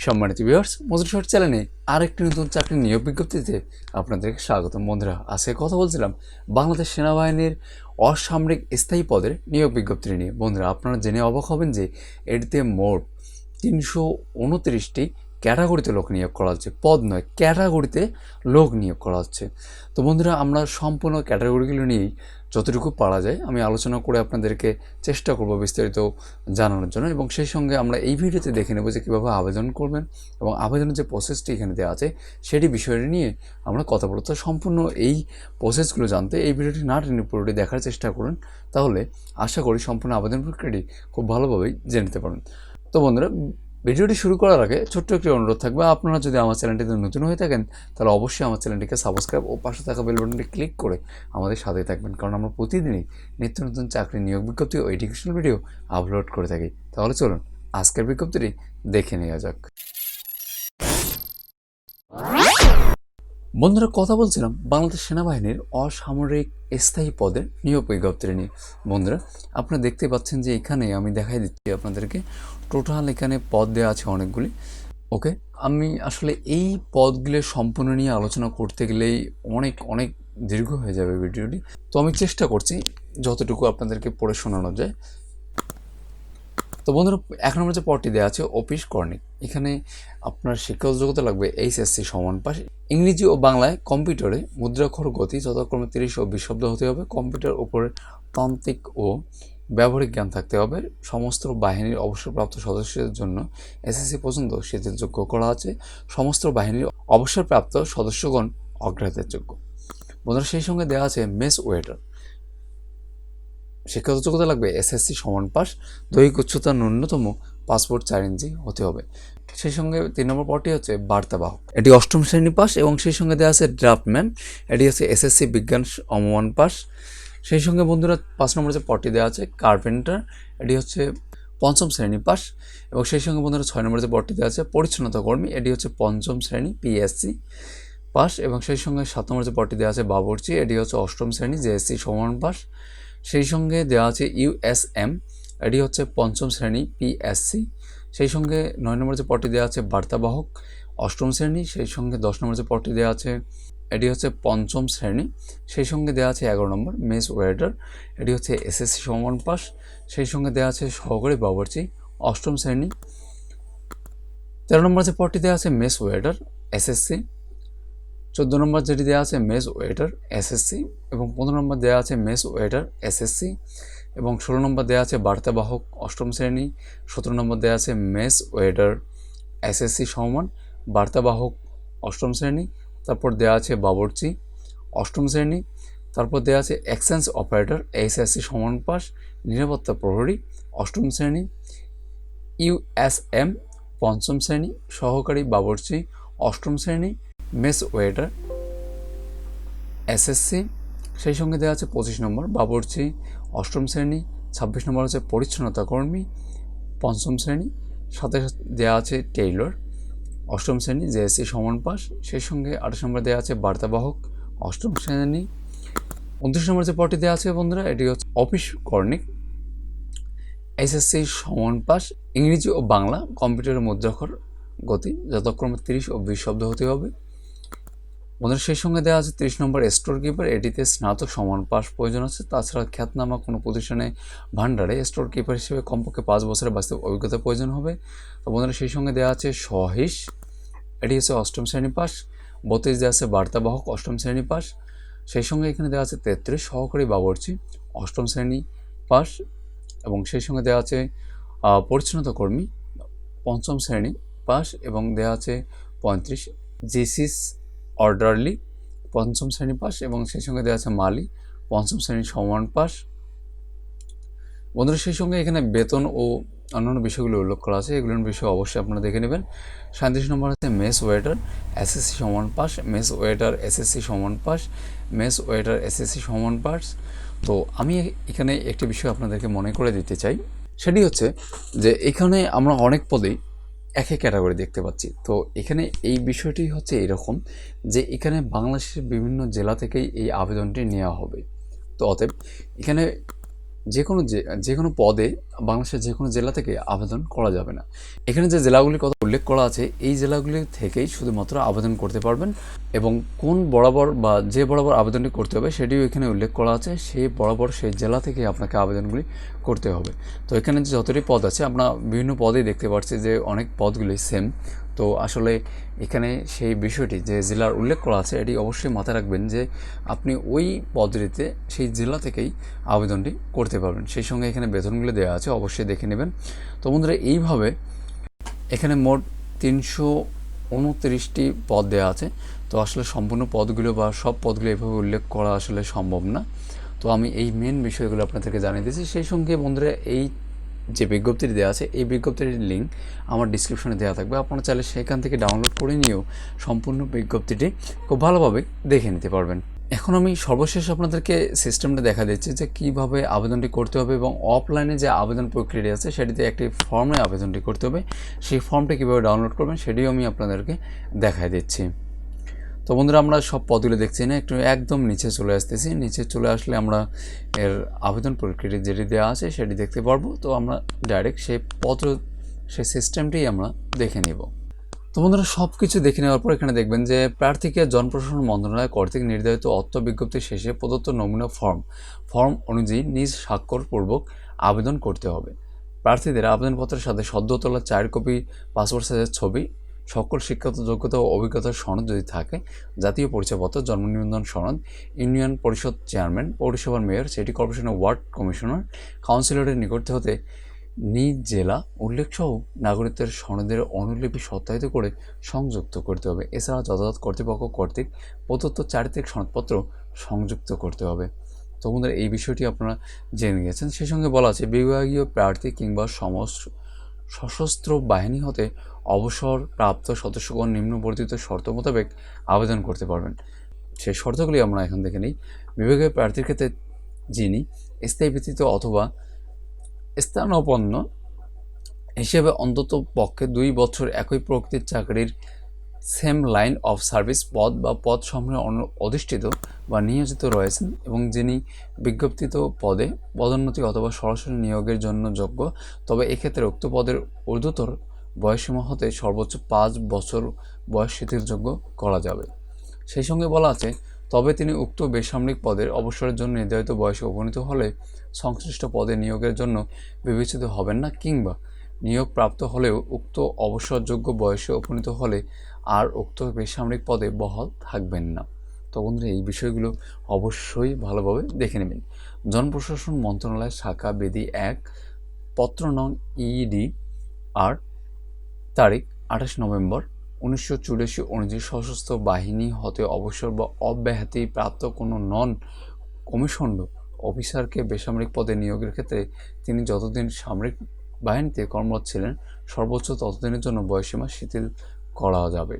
সম্মানিত ভিউয়ার্স, মজুর শর্ট চ্যানেলে আরেকটি নতুন চাকরি নিয়োগ বিজ্ঞপ্তিতে আপনাদেরকে স্বাগতম। বন্ধুরা, আজকে কথা বলছিলাম বাংলাদেশ সেনাবাহিনীর অসামরিক স্থায়ী পদের নিয়োগ বিজ্ঞপ্তি নিয়ে। বন্ধুরা, আপনারা জেনে অবাক হবেন যে এটিতে মোট 329টি ক্যাটাগরিতে লোক নিয়োগ করা হচ্ছে। পদ নয়, ক্যাটাগরিতে লোক নিয়োগ করা হচ্ছে। তো বন্ধুরা, আমরা সম্পূর্ণ ক্যাটাগরিগুলো নিয়েই যতটুকু পারা যায় আমি আলোচনা করে আপনাদেরকে চেষ্টা করব বিস্তারিত জানানোর জন্য, এবং সেই সঙ্গে আমরা এই ভিডিওতে দেখে নেব যে কীভাবে আবেদন করবেন এবং আবেদনের যে প্রসেসটি এখানে দেওয়া আছে সেটি বিষয়টি নিয়ে আমরা কথা বলব। তো সম্পূর্ণ এই প্রসেসগুলো জানতে এই ভিডিওটি না টেনে পুরোটি দেখার চেষ্টা করুন, তাহলে আশা করি সম্পূর্ণ আবেদন প্রক্রিয়াটি খুব ভালোভাবেই জেনে নিতে পারেন। তো বন্ধুরা, ভিডিওটি শুরু করার আগে ছোট্ট একটি অনুরোধ থাকবে, আপনারা যদি আমার চ্যানেলটিতে নতুন হয়ে থাকেন তাহলে অবশ্যই আমার চ্যানেলটিকে সাবস্ক্রাইব ও পাশে থাকা বেল বাটনটি ক্লিক করে আমাদের সাথে থাকবেন, কারণ আমরা প্রতিদিনই নিত্য নতুন চাকরি নিয়োগ বিজ্ঞপ্তি ও এডুকেশনাল ভিডিও আপলোড করে থাকি। তাহলে চলুন আজকের বিজ্ঞপ্তিটি দেখে নেওয়া যাক। বন্ধুরা, কথা বলছিলাম বাংলাদেশ সেনাবাহিনীর অসামরিক স্থায়ী পদের নিয়োগ বিজ্ঞপ্তি নিয়ে। বন্ধুরা, আপনারা দেখতে পাচ্ছেন যে এখানে আমি দেখাই দিচ্ছি আপনাদেরকে টোটাল এখানে পদ দেওয়া আছে অনেকগুলি। ওকে, আমি আসলে এই পদগুলো সম্পূর্ণ নিয়ে আলোচনা করতে গেলেই অনেক দীর্ঘ হয়ে যাবে ভিডিওটি। তো আমি চেষ্টা করছি যতটুকু আপনাদেরকে পড়ে শোনানো যায়। তো বন্ধুরা, 1 নম্বর যে পদটি দেওয়া আছে অফিস কর্নিক, এখানে আপনার শিক্ষাগত যোগ্যতা লাগবে HSC সমান পাস। ইংরেজি ও বাংলায় কম্পিউটারে মুদ্রাক্ষর গতি যথাক্রমে 30 ও 20 শব্দ হতে হবে। কম্পিউটার উপরে তান্ত্রিক ও ব্যবহারিক জ্ঞান থাকতে হবে। সমস্ত বাহিনীর অবসরপ্রাপ্ত সদস্যদের জন্য SSC পর্যন্ত শিথিলযোগ্য করা আছে। সমস্ত বাহিনীর অবসরপ্রাপ্ত সদস্যগণ অগ্রাধিকার যোগ্য। বন্ধুরা, সেই সঙ্গে দেওয়া আছে মেস ওয়েটার, শিক্ষাগত যোগ্যতা লাগবে SSC সমান পাস। দৈহিক উচ্চতা ন্যূনতম পাসপোর্ট 4 ইঞ্চি হতে হবে। সেই সঙ্গে 3 নম্বর পদটি হচ্ছে বার্তাবাহক, এটি 8ম শ্রেণী পাস, এবং সেই সঙ্গে দেওয়া আছে ড্রাফটম্যান, এটি হচ্ছে SSC বিজ্ঞান সমমান পাস। সেই সঙ্গে বন্ধুরা 5 নম্বর যে পদটি দেওয়া আছে কার্পেন্টার, এটি হচ্ছে 5ম শ্রেণী পাস, এবং সেই সঙ্গে বন্ধুরা 6 নম্বর যে পদটি দেওয়া আছে পরিচ্ছন্নতা কর্মী, এটি হচ্ছে 5ম শ্রেণী PSC পাস, এবং সেই সঙ্গে 7 নম্বর যে পদটি দেওয়া আছে বাবুর্চি, এটি হচ্ছে 8ম শ্রেণী JSC সমান পাস। সেই সঙ্গে দেওয়া আছে USM, এটি হচ্ছে 5ম শ্রেণী PSC। সেই সঙ্গে 9 নম্বর যে পদটি দেওয়া আছে বার্তাবাহক, 8ম শ্রেণী। সেই সঙ্গে 10 নম্বর যে পদটি দেওয়া আছে এটি হচ্ছে 5ম শ্রেণী। সেই সঙ্গে দেওয়া আছে 11 নম্বর মেস ওয়েটার, এটি হচ্ছে SSC সমান পাস। সেই সঙ্গে দেওয়া আছে সহকারী বাবুর্চি, 8ম শ্রেণী। 13 নম্বর যে পদটি দেওয়া আছে মেস ওয়েটার SSC। 14 নম্বর যেটি দেওয়া আছে মেস ওয়েটার SSC, এবং 15 নম্বর দেওয়া আছে মেস ওয়েটার SSC, এবং 16 নম্বর দেওয়া আছে বার্তাবাহক 8ম শ্রেণী। 17 নম্বর দেওয়া আছে মেস ওয়েটার SSC সমান বার্তাবাহক 8ম শ্রেণী। তারপর দেওয়া আছে বাবুর্চি 8ম শ্রেণী। তারপর দেওয়া আছে এক্সচেঞ্জ অপারেটর HSC সমান পাস, নিরাপত্তা প্রহরী 8ম শ্রেণী। USM 5ম শ্রেণী, সহকারী বাবুর্চি 8ম শ্রেণী, মেস ওয়েটার SSC। সেই সঙ্গে দেওয়া আছে 25 নম্বর বাবুর্চি 8ম শ্রেণী। 26 নম্বর হচ্ছে পরিচ্ছন্নতা কর্মী 5ম শ্রেণী। সাথে দেওয়া আছে টেইলর 8ম শ্রেণী JSC সমান পাস। সেই সঙ্গে 28 নম্বর দেওয়া আছে বার্তাবাহক 8ম শ্রেণী। 29 নম্বর যে পদটি দেওয়া আছে বন্ধুরা, এটি হচ্ছে অফিস কর্নিক, SSC সমান পাস। ইংরেজি ও বাংলা কম্পিউটারের মুদ্রাক্ষর গতি যথাক্রমে 30 ও 20 শব্দ হতে হবে। বন্ধুরা, সেই সঙ্গে দেওয়া আছে 30 নম্বর স্টোর কিপার, এটিতে স্নাতক সমান পাস প্রয়োজন আছে। তাছাড়া খ্যাতনামা কোনো প্রতিষ্ঠানে ভান্ডারে স্টোর কিপার হিসেবে কমপক্ষে 5 বছরের বাস্তব অভিজ্ঞতা প্রয়োজন হবে। তো বন্ধুরা, সেই সঙ্গে দেওয়া আছে সহিস, এটি হচ্ছে 8ম শ্রেণী পাস। 32 দেওয়া আছে বার্তাবাহক 8ম শ্রেণী পাস। সেই সঙ্গে এখানে দেওয়া আছে 33 সহকারী বাবুর্চি 8ম শ্রেণী পাস, এবং সেই সঙ্গে দেওয়া আছে পরিচ্ছন্নতা কর্মী 5ম শ্রেণী পাস, এবং দেওয়া আছে 35 জিসিস অর্ডারলি 5ম শ্রেণী পাস, এবং সেই সঙ্গে দেওয়া আছে মালি 5ম শ্রেণী সমান পাস। বন্ধুরা, সেই সঙ্গে এখানে বেতন ও অন্যান্য বিষয়গুলো উল্লেখ করা আছে, এগুলোর বিষয়ে অবশ্যই আপনারা দেখে নেবেন। 37 নম্বর আছে মেস ওয়েটার SSC সমান পাস, মেস ওয়েটার SSC সমান পাস, মেস ওয়েটার SSC সমান পাস। তো আমি এখানে একটি বিষয় আপনাদেরকে মনে করে দিতে চাই, সেটি হচ্ছে যে এখানে আমরা অনেক পদেই একই ক্যাটাগরি দেখতে পাচ্ছি। তো এখানে এই বিষয়টি হচ্ছে এরকম যে এখানে বাংলাদেশের বিভিন্ন জেলা থেকেই এই আবেদনটি নেওয়া হবে। তো অতএব এখানে যে কোনো পদে বাংলাদেশের যে কোনো জেলা থেকে আবেদন করা যাবে না। এখানে যে জেলাগুলির কথা উল্লেখ করা আছে এই জেলাগুলি থেকেই শুধুমাত্র আবেদন করতে পারবেন এবং কোন বরাবর বা যে বরাবর আবেদনটি করতে হবে সেটিও এখানে উল্লেখ করা আছে। সেই বরাবর সেই জেলা থেকে আপনাকে আবেদনগুলি করতে হবে। তো এখানে যে যতটি পদ আছে আমরা বিভিন্ন পদেই দেখতে পাচ্ছি যে অনেক পদগুলি সেম। তো আসলে এখানে সেই বিষয়টি যে জেলার উল্লেখ করা আছে এটি অবশ্যই মাথায় রাখবেন যে আপনি ওই পদটিতে সেই জেলা থেকেই আবেদনটি করতে পারবেন। সেই সঙ্গে এখানে বেতনগুলো দেওয়া আছে, অবশ্যই দেখে নেবেন। তো বন্ধুরা এইভাবে এখানে মোট 329টি পদ দেওয়া আছে। তো আসলে সম্পূর্ণ পদগুলো বা সব পদগুলো এভাবে উল্লেখ করা আসলে সম্ভব না। তো আমি এই মেন বিষয়গুলো আপনাদেরকে জানিয়ে দিয়েছি। সেই সঙ্গে বন্ধুরা এই যে বিজ্ঞপ্তিটি দেওয়া আছে এই বিজ্ঞপ্তির লিঙ্ক আমার ডিসক্রিপশনে দেওয়া থাকবে, আপনারা চাইলে সেখান থেকে ডাউনলোড করে নিয়েও সম্পূর্ণ বিজ্ঞপ্তিটি খুব ভালোভাবে দেখে নিতে পারবেন। এখন আমি সর্বশেষ আপনাদেরকে সিস্টেমটা দেখা দিচ্ছি যে কীভাবে আবেদনটি করতে হবে এবং অফলাইনে যে আবেদন প্রক্রিয়া আছে সেটিতে একটি ফর্মে আবেদনটি করতে হবে। সেই ফর্মটি কীভাবে ডাউনলোড করবেন সেটিও আমি আপনাদেরকে দেখাই দিচ্ছি। তো বন্ধুরা আমরা সব পদগুলো দেখছি না, একটু একদম নিচে চলে আসতেছি। নিচে চলে আসলে আমরা এর আবেদন প্রক্রিয়া যেটি দেওয়া আছে সেটি দেখতে পারবো। তো আমরা ডাইরেক্ট সেই সিস্টেমটি আমরা দেখে নেব। তো বন্ধুরা সব কিছু দেখে নেওয়ার পর এখানে দেখবেন যে প্রার্থীকে জনপ্রশাসন মন্ত্রণালয় কর্তৃক নির্ধারিত অর্থ বিজ্ঞপ্তি শেষে প্রদত্ত নমুনা ফর্ম অনুযায়ী নিজ স্বাক্ষরপূর্বক আবেদন করতে হবে। প্রার্থীদের আবেদনপত্রের সাথে সদ্য তোলা 4 কপি পাসপোর্ট সাইজের ছবি, সকল শিক্ষাগত যোগ্যতা ও অভিজ্ঞতার সনদ যদি থাকে, জাতীয় পরিচয়পত্র, জন্ম নিবন্ধন সনদ, ইউনিয়ন পরিষদ চেয়ারম্যান, পৌরসভার মেয়র, সিটি কর্পোরেশনের ওয়ার্ড কমিশনার, কাউন্সিলরের নিকট হতে নিজ জেলা উল্লেখসহ নাগরিকদের সনদের অনুলিপি সত্যায়িত করে সংযুক্ত করতে হবে। এছাড়া যথাযথ কর্তৃপক্ষ কর্তৃক প্রদত্ত চারিত্রিক সনদপত্র সংযুক্ত করতে হবে। তো বন্ধুরা এই বিষয়টি আপনারা জেনে গেছেন। সেই সঙ্গে বলা আছে বিভাগীয় প্রার্থী কিংবা সশস্ত্র বাহিনী হতে অবসরপ্রাপ্ত সদস্যগণ নিম্নবর্ণিত শর্ত মোতাবেক আবেদন করতে পারবেন। সেই শর্তগুলি আমরা এখন দেখে নিই। বিভাগীয় প্রার্থীর ক্ষেত্রে যিনি স্থায়ী ভিত্তিতে অথবা স্থানাপন্ন হিসেবে অন্তত পক্ষে 2 বছর একই প্রকৃতির চাকরির সেম লাইন অফ সার্ভিস পদ বা পদ সমূহে অধিষ্ঠিত বা নিয়োজিত রয়েছেন এবং যিনি বিজ্ঞপ্তিত পদে পদোন্নতি অথবা সরাসরি নিয়োগের জন্য যোগ্য, তবে এক্ষেত্রে উক্ত পদের ঊর্ধ্বতর বয়সসীমা হতে সর্বোচ্চ 5 বছর বয়স শিথিলযোগ্য করা যাবে। সেই সঙ্গে বলা আছে তবে তিনি উক্ত বেসামরিক পদের অবসরের জন্য নির্ধারিত বয়সে উপনীত হলে সংশ্লিষ্ট পদে নিয়োগের জন্য বিবেচিত হবেন না, কিংবা নিয়োগ প্রাপ্ত হলেও উক্ত অবসরযোগ্য বয়সে উপনীত হলে আর উক্ত বেসামরিক পদে বহাল থাকবেন না। তো বন্ধুরা এই বিষয়গুলো অবশ্যই ভালোভাবে দেখে নেবেন। জনপ্রশাসন মন্ত্রণালয় শাখা বিধি 1 পত্র নং ইডি আর তারিখ 28 নভেম্বর 1984 অনুযায়ী সশস্ত্র বাহিনী হতে অবসর বা অব্যাহতি প্রাপ্ত কোনো নন কমিশন্ড অফিসারকে বেসামরিক পদে নিয়োগের ক্ষেত্রে তিনি যতদিন সামরিক বাহিনীতে কর্মরত ছিলেন সর্বোচ্চ ততদিনের জন্য বয়সসীমা শিথিল করা যাবে।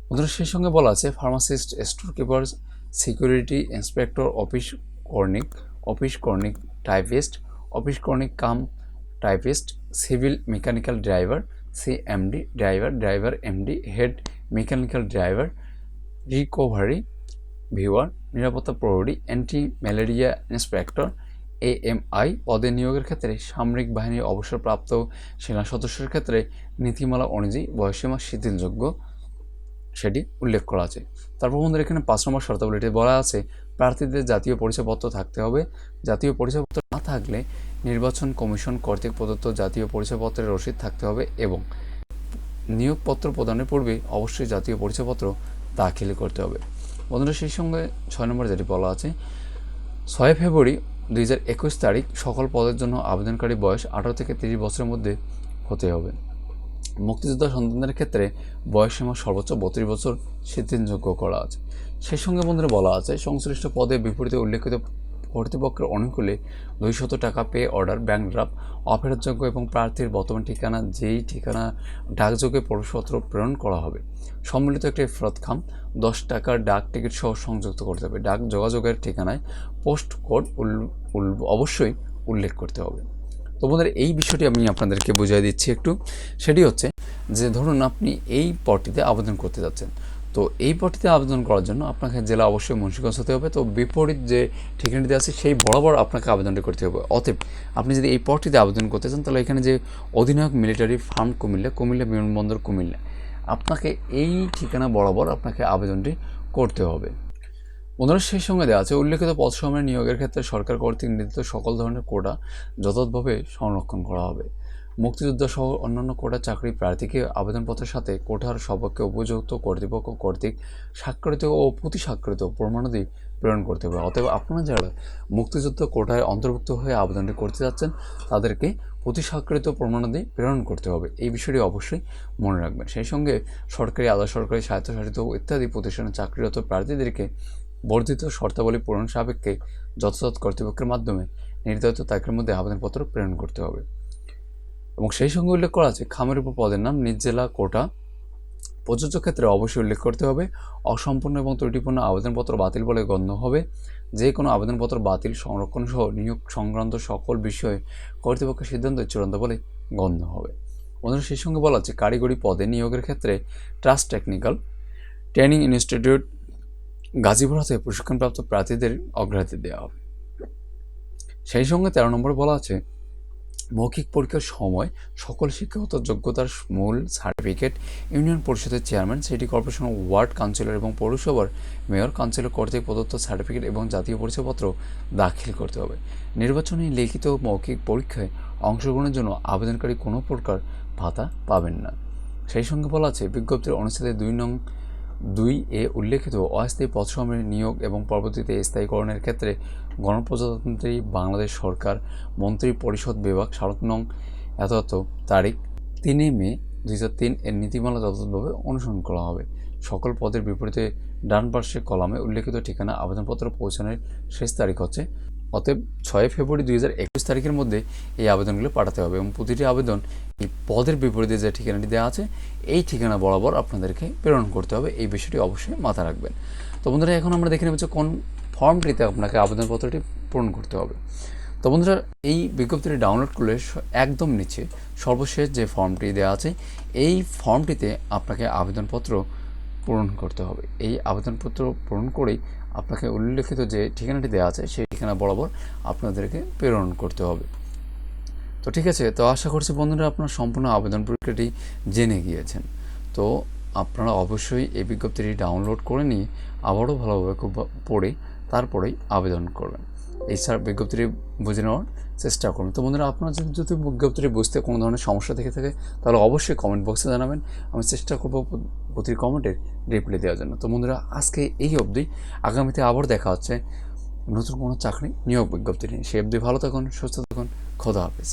বন্ধুরা সেই সঙ্গে বলা আছে pharmacist, store keeper, security inspector, office Cornick typist, office Cornick cum typist, civil mechanical driver, CMD driver MD, head mechanical driver, recovery viewer, নিরাপত্তা প্রহরী, অ্যান্টি ম্যালেরিয়া ইন্সপেক্টর, AMI পদে নিয়োগের ক্ষেত্রে সামরিক বাহিনীর অবসরপ্রাপ্ত সেনা সদস্যের ক্ষেত্রে নীতিমালা অনুযায়ী বয়সসীমা শিথিলযোগ্য সেটি উল্লেখ করা আছে। তারপর বন্ধুরা এখানে 5 নম্বর শর্তাবলীতে বলা আছে প্রার্থীদের জাতীয় পরিচয়পত্র থাকতে হবে। জাতীয় পরিচয়পত্র না থাকলে নির্বাচন কমিশন কর্তৃক প্রদত্ত জাতীয় পরিচয়পত্রের রসিদ থাকতে হবে এবং নিয়োগপত্র প্রদানের পূর্বে অবশ্যই জাতীয় পরিচয়পত্র দাখিল করতে হবে। বন্ধুরা সেই সঙ্গে 6 নম্বর যেটি বলা আছে 6 ফেব্রুয়ারি 2021 তারিখ সকল পদের জন্য আবেদনকারী বয়স 18 থেকে 30 বছরের মধ্যে হতে হবে। মুক্তিযোদ্ধা সন্তানদের ক্ষেত্রে বয়সসীমা সর্বোচ্চ 32 বছর শিথিলযোগ্য করা আছে। সেই সঙ্গে বন্ধুরা বলা আছে সংশ্লিষ্ট পদে বিপরীতে উল্লেখিত কর্তৃপক্ষের অনুকূলে 200 টাকা পে অর্ডার, ব্যাংক ড্রাফট অফেরতযোগ্য এবং প্রার্থীর বর্তমান ঠিকানা যেই ঠিকানা ডাকযোগে প্রবেশপত্র প্রেরণ করা হবে সম্মিলিত একটি ফেরতখাম 10 টাকার ডাক টিকিট সহ সংযুক্ত করতে হবে। ডাক যোগাযোগের ঠিকানায় পোস্ট কোড অবশ্যই উল্লেখ করতে হবে। তো বন্ধুরা এই বিষয়টি আমি আপনাদেরকে বুঝিয়ে দিচ্ছি একটু। সেটি হচ্ছে যে ধরুন আপনি এই পদটিতে আবেদন করতে যাচ্ছেন, তো এই পদটিতে আবেদন করার জন্য আপনাকে জেলা অবশ্যই মুন্সিগঞ্জ হতে হবে। তো বিপরীত যে ঠিকানাটি আছে সেই বরাবর আপনাকে আবেদনটি করতে হবে। অতএব আপনি যদি এই পদটিতে আবেদন করতে চান তাহলে এখানে যে অধিনায়ক মিলিটারি ফার্ম কুমিল্লা বিমানবন্দর কুমিল্লা, আপনাকে এই ঠিকানা বরাবর আপনাকে আবেদনটি করতে হবে। বন্ধুরা, সেই সঙ্গে দেওয়া আছে উল্লেখিত পদসমূহের নিয়োগের ক্ষেত্রে সরকার কর্তৃক নির্ধারিত সকল ধরনের কোটা যথাযথভাবে সংরক্ষণ করা হবে। মুক্তিযোদ্ধা সহ অন্যান্য কোটা চাকরি প্রার্থীকে আবেদনপত্রের সাথে কোটার সপক্ষে উপযুক্ত কর্তৃপক্ষ কর্তৃক স্বাক্ষরিত ও প্রতি স্বাক্ষরিত প্রমাণাদি প্রেরণ করতে হবে। অতএব আপনারা যারা মুক্তিযুদ্ধ কোটায় অন্তর্ভুক্ত হয়ে আবেদনটি করতে যাচ্ছেন তাদেরকে প্রতি স্বাক্ষরিত প্রমাণাদি প্রেরণ করতে হবে। এই বিষয়টি অবশ্যই মনে রাখবেন। সেই সঙ্গে সরকারি, আধা সরকারি, স্বায়ত্তশাসিত ইত্যাদি প্রতিষ্ঠানে চাকরিরত প্রার্থীদেরকে বর্ধিত শর্তাবলী পূরণ সাপেক্ষে যথাযথ কর্তৃপক্ষের মাধ্যমে নির্ধারিত তারিখের মধ্যে আবেদনপত্র প্রেরণ করতে হবে। এবং সেই সঙ্গে উল্লেখ করা আছে খামের উপর পদের নাম নিজ জেলা কোটা প্রযোজ্য ক্ষেত্রে অবশ্যই উল্লেখ করতে হবে। অসম্পূর্ণ এবং ত্রুটিপূর্ণ আবেদনপত্র বাতিল বলে গণ্য হবে। যে কোনো আবেদনপত্র বাতিল, সংরক্ষণ সহ নিয়োগ সংক্রান্ত সকল বিষয়ে কর্তৃপক্ষের সিদ্ধান্ত চূড়ান্ত বলে গণ্য হবে। বন্ধুরা, সেই সঙ্গে বলা আছে কারিগরি পদে নিয়োগের ক্ষেত্রে trust technical training institute Gazipur হতে প্রশিক্ষণপ্রাপ্ত প্রার্থীদের অগ্রাধিকার দেওয়া হবে। সেই সঙ্গে 13 নম্বরে বলা আছে মৌখিক পরীক্ষার সময় সকল শিক্ষাগত যোগ্যতার মূল সার্টিফিকেট ইউনিয়ন পরিষদের chairman, city corporation, ward councillor এবং পৌরসভার মেয়র কাউন্সিলর কর্তৃক প্রদত্ত সার্টিফিকেট এবং জাতীয় পরিচয়পত্র দাখিল করতে হবে। নির্বাচনী লিখিত মৌখিক পরীক্ষায় অংশগ্রহণের জন্য আবেদনকারী কোনো প্রকার ভাতা পাবেন না। সেই সঙ্গে বলা আছে বিজ্ঞপ্তির অনুচ্ছেদে 2(2)(এ) উল্লেখিত অস্থায়ী পদসমূহের নিয়োগ এবং পরবর্তীতে স্থায়ীকরণের ক্ষেত্রে গণপ্রজাতন্ত্রী বাংলাদেশ সরকার মন্ত্রী পরিষদ বিভাগ 7 এত তারিখ 3 মে 2003 এর নীতিমালা যথাযথভাবে অনুসরণ করা হবে। সকল পদের বিপরীতে ডান পার্শ্বে কলামে উল্লেখিত ঠিকানা আবেদনপত্র পৌঁছানোর শেষ তারিখ হচ্ছে। অতএব 6 ফেব্রুয়ারি 2021 তারিখের মধ্যে এই আবেদনগুলো পাঠাতে হবে এবং প্রতিটি আবেদন এই পদের বিপরীতে যে ঠিকানাটি দেওয়া আছে এই ঠিকানা বরাবর আপনাদেরকে প্রেরণ করতে হবে। এই বিষয়টি অবশ্যই মাথায় রাখবেন। তো বন্ধুরা, এখন আমরা দেখে নেব যে কোন ফর্মটিতে আপনাকে আবেদনপত্রটি পূরণ করতে হবে। তো বন্ধুরা, এই বিজ্ঞপ্তিটি ডাউনলোড করলে একদম নিচে সর্বশেষ যে ফর্মটি দেওয়া আছে এই ফর্মটিতে আপনাকে আবেদনপত্র পূরণ করতে হবে। এই আবেদনপত্র পূরণ করেই আপনাকে উল্লেখিত যে ঠিকানাটি দেওয়া আছে সেই ঠিকানা বরাবর আপনাদেরকে প্রেরণ করতে হবে। তো ঠিক আছে, তো আশা করছি বন্ধুরা আপনারা সম্পূর্ণ আবেদন প্রক্রিয়াটি জেনে গিয়েছেন। তো আপনারা অবশ্যই এই বিজ্ঞপ্তিটি ডাউনলোড করে নিয়ে আবারও ভালোভাবে খুব পড়ে তারপরেই আবেদন করবেন। এই বিজ্ঞপ্তিটি বুঝে নেওয়ার চেষ্টা করুন। তো বন্ধুরা, আপনারা যদি বিজ্ঞপ্তিটি বুঝতে কোনো ধরনের সমস্যা থেকে থাকে তাহলে অবশ্যই কমেন্ট বক্সে জানাবেন। আমি চেষ্টা করব প্রতি কমেন্টের রিপ্লাই দেওয়ার জন্য। তো বন্ধুরা, আজকে এই অবধি। আগামীতে আবার দেখা হচ্ছে নতুন কোনো চাকরি নিয়োগ বিজ্ঞপ্তি নিয়ে। সে অবধি ভালো থাকুন, সুস্থ থাকুন। খোদা হাফেজ।